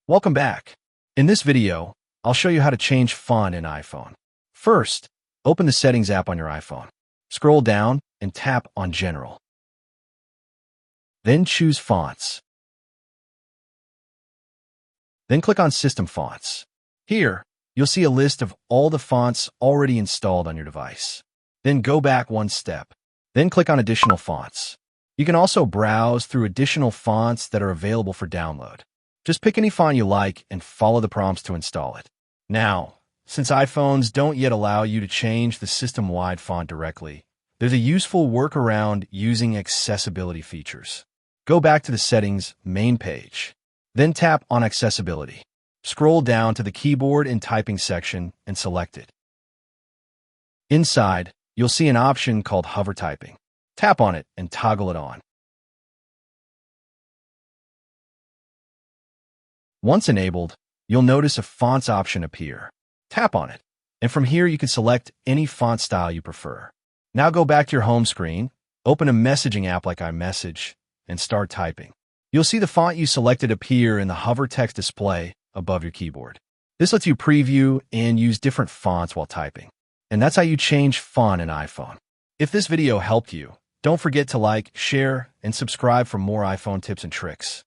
Welcome back. In this video, I'll show you how to change font in iPhone. First, open the Settings app on your iPhone. Scroll down and tap on General. Then choose Fonts. Then click on System Fonts. Here, you'll see a list of all the fonts already installed on your device. Then go back one step. Then click on Additional Fonts. You can also browse through additional fonts that are available for download. Just pick any font you like and follow the prompts to install it. Now, since iPhones don't yet allow you to change the system-wide font directly, there's a useful workaround using accessibility features. Go back to the Settings main page. Then tap on Accessibility. Scroll down to the Keyboard and Typing section and select it. Inside, you'll see an option called Hover Typing. Tap on it and toggle it on. Once enabled, you'll notice a Fonts option appear. Tap on it, and from here you can select any font style you prefer. Now go back to your home screen, open a messaging app like iMessage, and start typing. You'll see the font you selected appear in the hover text display above your keyboard. This lets you preview and use different fonts while typing. And that's how you change font in iPhone. If this video helped you, don't forget to like, share, and subscribe for more iPhone tips and tricks.